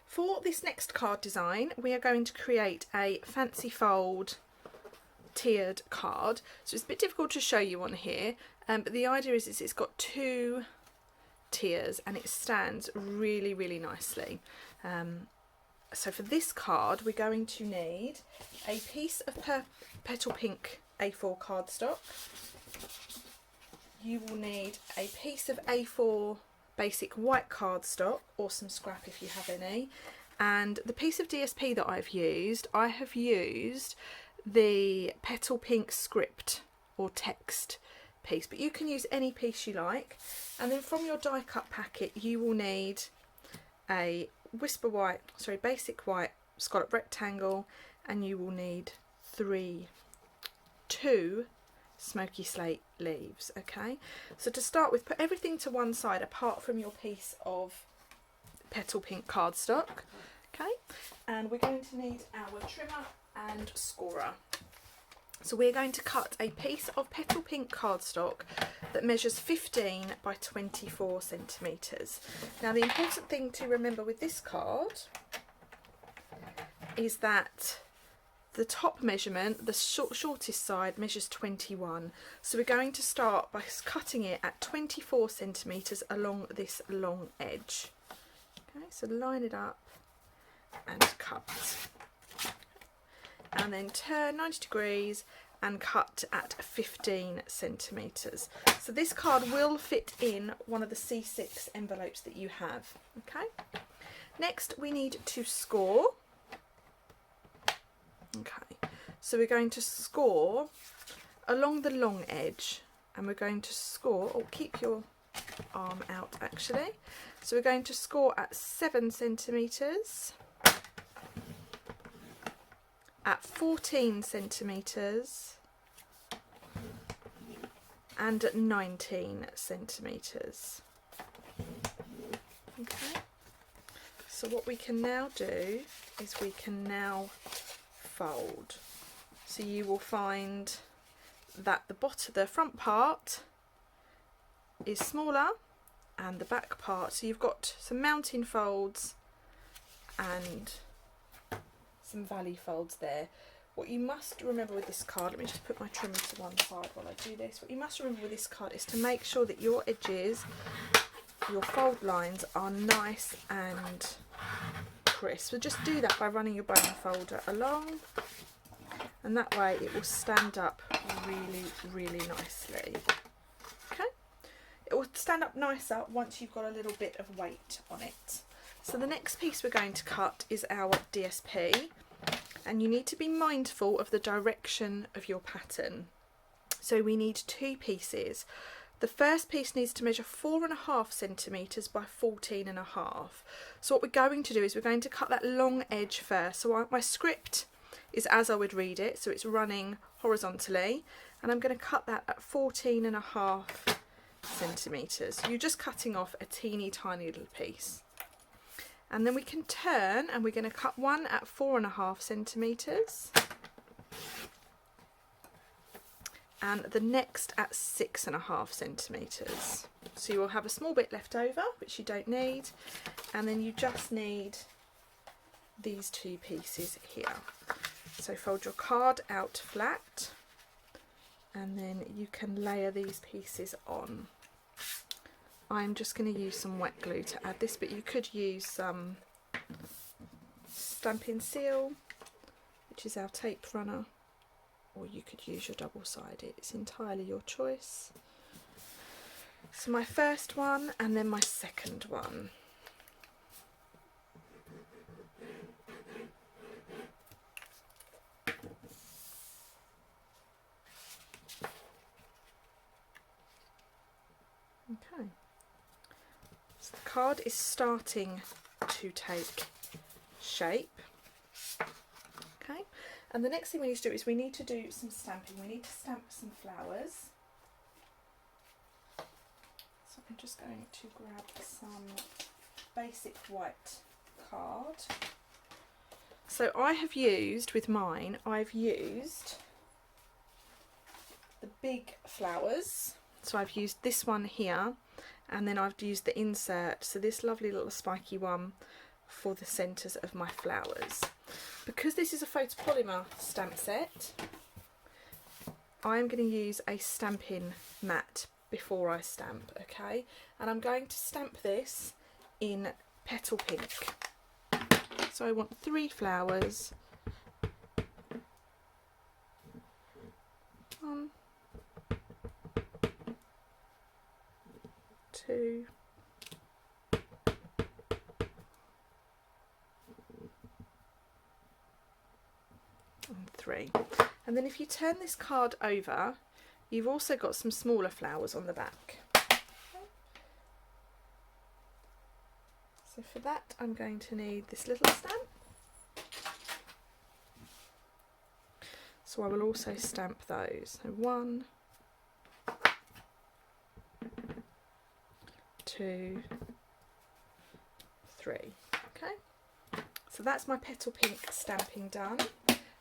For this next card design, we are going to create a fancy fold tiered card. So it's a bit difficult to show you on here, but the idea is it's got 2 tiers and it stands really, really nicely. So for this card, we're going to need a piece of Petal Pink A4 cardstock. You will need a piece of A4 basic white cardstock, or some scrap if you have any, and the piece of DSP that I have used the Petal Pink script or text piece, but you can use any piece you like. And then from your die cut packet you will need a basic white scallop rectangle, and you will need 2 smoky slate leaves. Okay, so to start with, put everything to one side apart from your piece of Petal Pink cardstock. Okay, and we're going to need our trimmer and scorer. So we're going to cut a piece of Petal Pink cardstock that measures 15 by 24 centimetres. Now the important thing to remember with this card is that the top measurement, the shortest side, measures 21. So we're going to start by cutting it at 24 centimetres along this long edge. Okay, so line it up and cut. And then turn 90 degrees and cut at 15 centimetres. So this card will fit in one of the C6 envelopes that you have. Okay. Next we need to score. Okay, so we're going to score along the long edge, and we're going to score, or keep your arm out actually, so we're going to score at 7 centimetres, at 14 centimetres, and at 19 centimetres. Okay, so what we can now do is we can now fold. So you will find that the front part is smaller and the back part, so you've got some mountain folds and some valley folds there. What you must remember with this card, let me just put my trimmer to one side while I do this. What you must remember with this card is to make sure that your edges, your fold lines, are nice and crisp. So just do that by running your bone folder along, and that way it will stand up really, really nicely. Okay, it will stand up nicer once you've got a little bit of weight on it. So the next piece we're going to cut is our DSP, and you need to be mindful of the direction of your pattern. So we need 2 pieces. The first piece needs to measure 4.5 centimetres by 14.5. So what we're going to do is we're going to cut that long edge first. So my script is as I would read it, so it's running horizontally, and I'm going to cut that at 14.5 centimetres. You're just cutting off a teeny tiny little piece. And then we can turn, and we're going to cut one at 4.5 centimetres. And the next at 6.5 centimetres. So you will have a small bit left over, which you don't need, and then you just need these 2 pieces here. So fold your card out flat, and then you can layer these pieces on. I'm just going to use some wet glue to add this, but you could use some Stampin Seal, which is our tape runner, or you could use your double-sided. It's entirely your choice. So my first one and then my second one. Okay. So the card is starting to take shape. Okay. And the next thing we need to do is we need to do some stamping. We need to stamp some flowers. So I'm just going to grab some basic white card. So I have used, with mine, I've used the big flowers. So I've used this one here, and then I've used the insert, so this lovely little spiky one for the centres of my flowers. Because this is a photopolymer stamp set, I'm going to use a Stampin mat before I stamp, okay? And I'm going to stamp this in Petal Pink. So I want 3 flowers. 1, 2, and 3. And then if you turn this card over, you've also got some smaller flowers on the back. Okay. So for that I'm going to need this little stamp. So I will also stamp those. So 1, 2, 3. Okay. So that's my Petal Pink stamping done.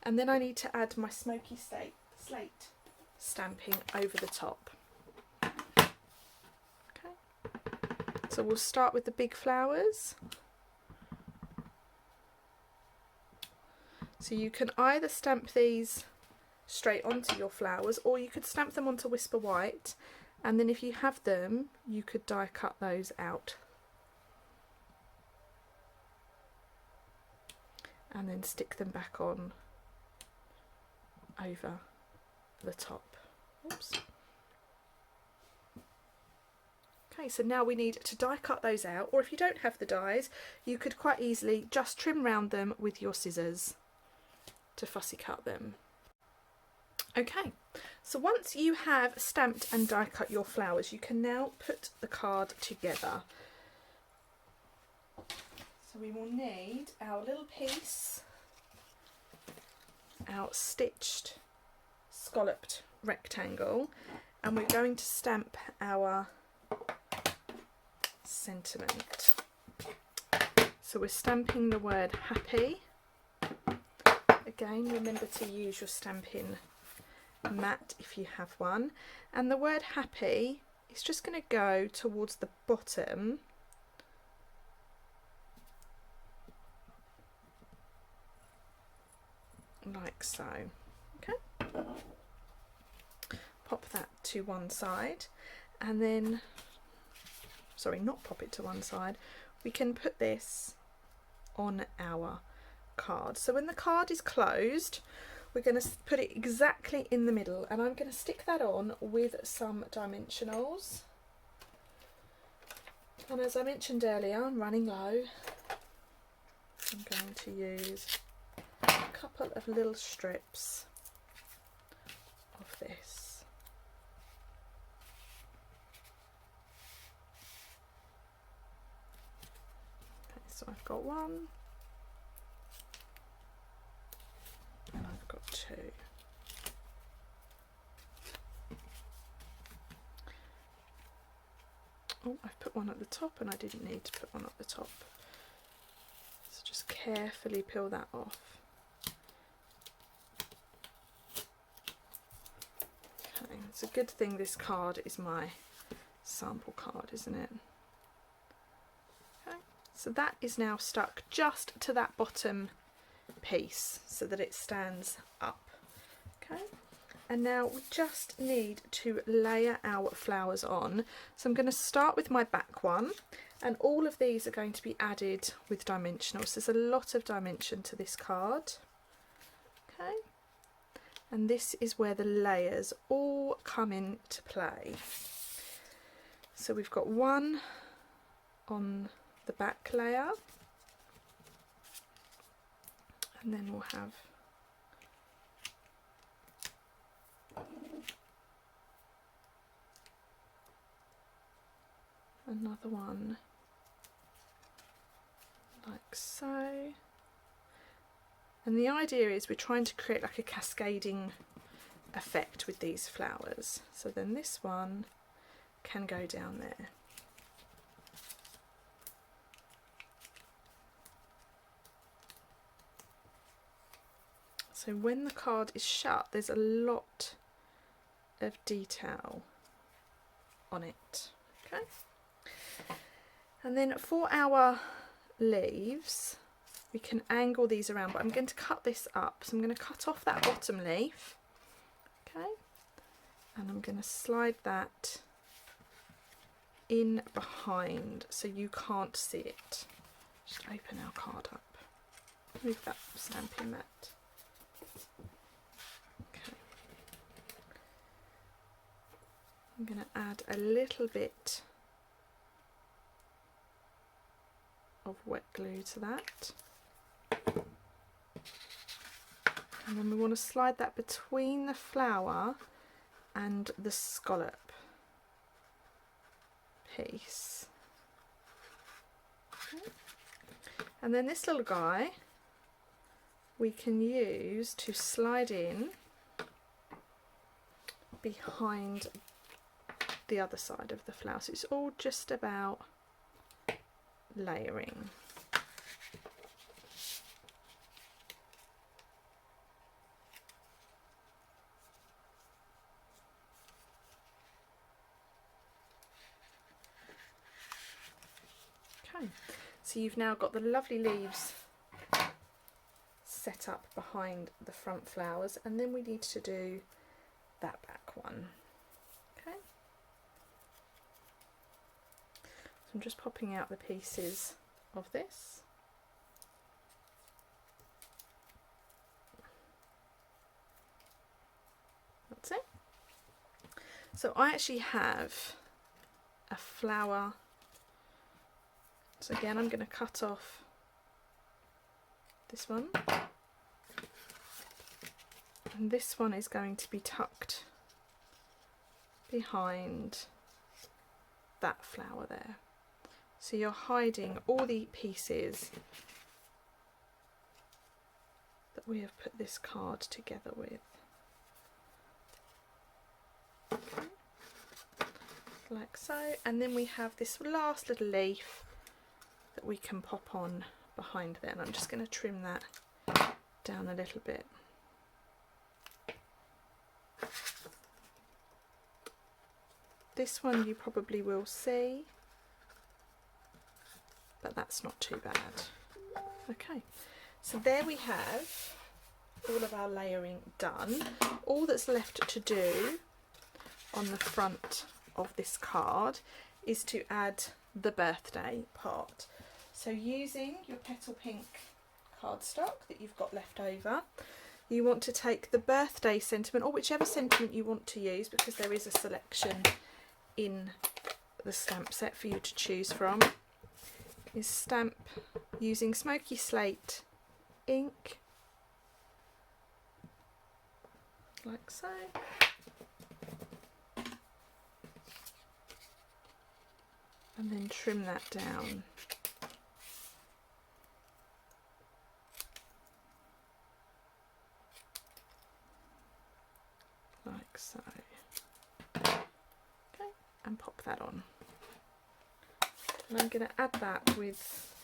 And then I need to add my smoky slate stamping over the top. Okay. So we'll start with the big flowers. So you can either stamp these straight onto your flowers, or you could stamp them onto Whisper White, and then if you have them you could die cut those out and then stick them back on over the top. Oops. Okay, so now we need to die cut those out, or if you don't have the dies you could quite easily just trim round them with your scissors to fussy cut them. Okay, so once you have stamped and die cut your flowers, you can now put the card together. So we will need our little piece, our stitched scalloped rectangle, and we're going to stamp our sentiment. So we're stamping the word happy. Again, remember to use your Stampin mat if you have one, and the word happy is just going to go towards the bottom like so. Okay, pop that to one side, and then, sorry, not pop it to one side, we can put this on our card. So when the card is closed, we're going to put it exactly in the middle, and I'm going to stick that on with some dimensionals. And as I mentioned earlier, I'm running low. I'm going to use a couple of little strips of this. Okay, so I've got 1. And I've got 2. Oh, I've put one at the top and I didn't need to put one at the top. So just carefully peel that off. Okay, it's a good thing this card is my sample card, isn't it? Okay, so that is now stuck just to that bottom piece so that it stands up. Okay, and now we just need to layer our flowers on. So I'm going to start with my back one, and all of these are going to be added with dimensionals. There's a lot of dimension to this card. Okay, and this is where the layers all come into play. So we've got 1 on the back layer, and then we'll have another one like so. And the idea is we're trying to create like a cascading effect with these flowers. So then this one can go down there. So when the card is shut, there's a lot of detail on it. Okay. And then for our leaves, we can angle these around, but I'm going to cut this up. So I'm going to cut off that bottom leaf, okay, and I'm going to slide that in behind so you can't see it. Just open our card up. Move that stamping mat. Okay. I'm going to add a little bit of wet glue to that. And then we want to slide that between the flower and the scallop piece. Okay. And then this little guy we can use to slide in behind the other side of the flower. So it's all just about layering. Okay, so you've now got the lovely leaves set up behind the front flowers, and then we need to do that back one. Okay, so I'm just popping out the pieces of this. That's it. So I actually have a flower. So again, I'm going to cut off this one, and this one is going to be tucked behind that flower there. So you're hiding all the pieces that we have put this card together with. Okay. Like so, and then we have this last little leaf that we can pop on behind there, and I'm just going to trim that down a little bit. This one you probably will see, but that's not too bad. Okay, so there we have all of our layering done. All that's left to do on the front of this card is to add the birthday part. So using your Petal Pink cardstock that you've got left over, you want to take the birthday sentiment, or whichever sentiment you want to use, because there is a selection in the stamp set for you to choose from, is stamp using Smoky Slate ink, like so. And then trim that down. Like so. Okay, and pop that on. And I'm going to add that with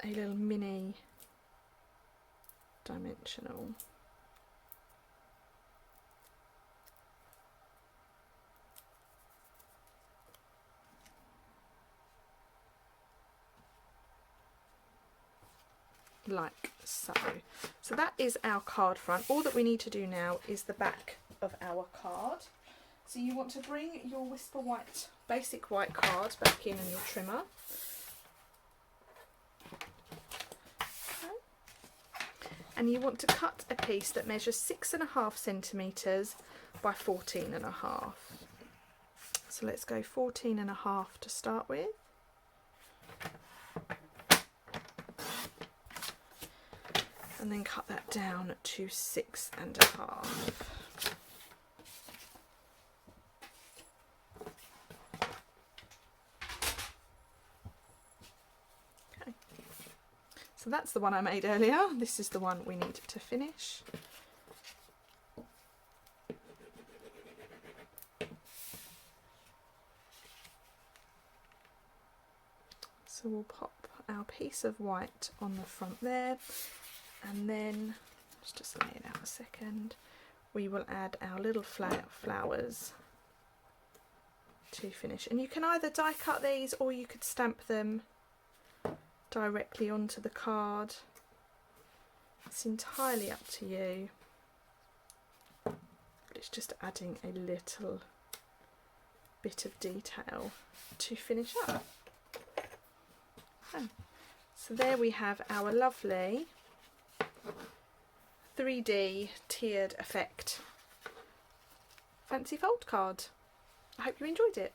a little mini dimensional. Like so. So that is our card front. All that we need to do now is the back of our card. So you want to bring your Whisper White, basic white card back in your trimmer. Okay. And you want to cut a piece that measures 6.5 centimetres by 14.5. So let's go 14.5 to start with. And then cut that down to 6.5. Okay, so that's the one I made earlier. This is the one we need to finish. So we'll pop our piece of white on the front there. And then, just lay it out a second, we will add our little flowers to finish. And you can either die cut these, or you could stamp them directly onto the card. It's entirely up to you. But it's just adding a little bit of detail to finish up. So there we have our lovely 3D tiered effect fancy fold card. I hope you enjoyed it.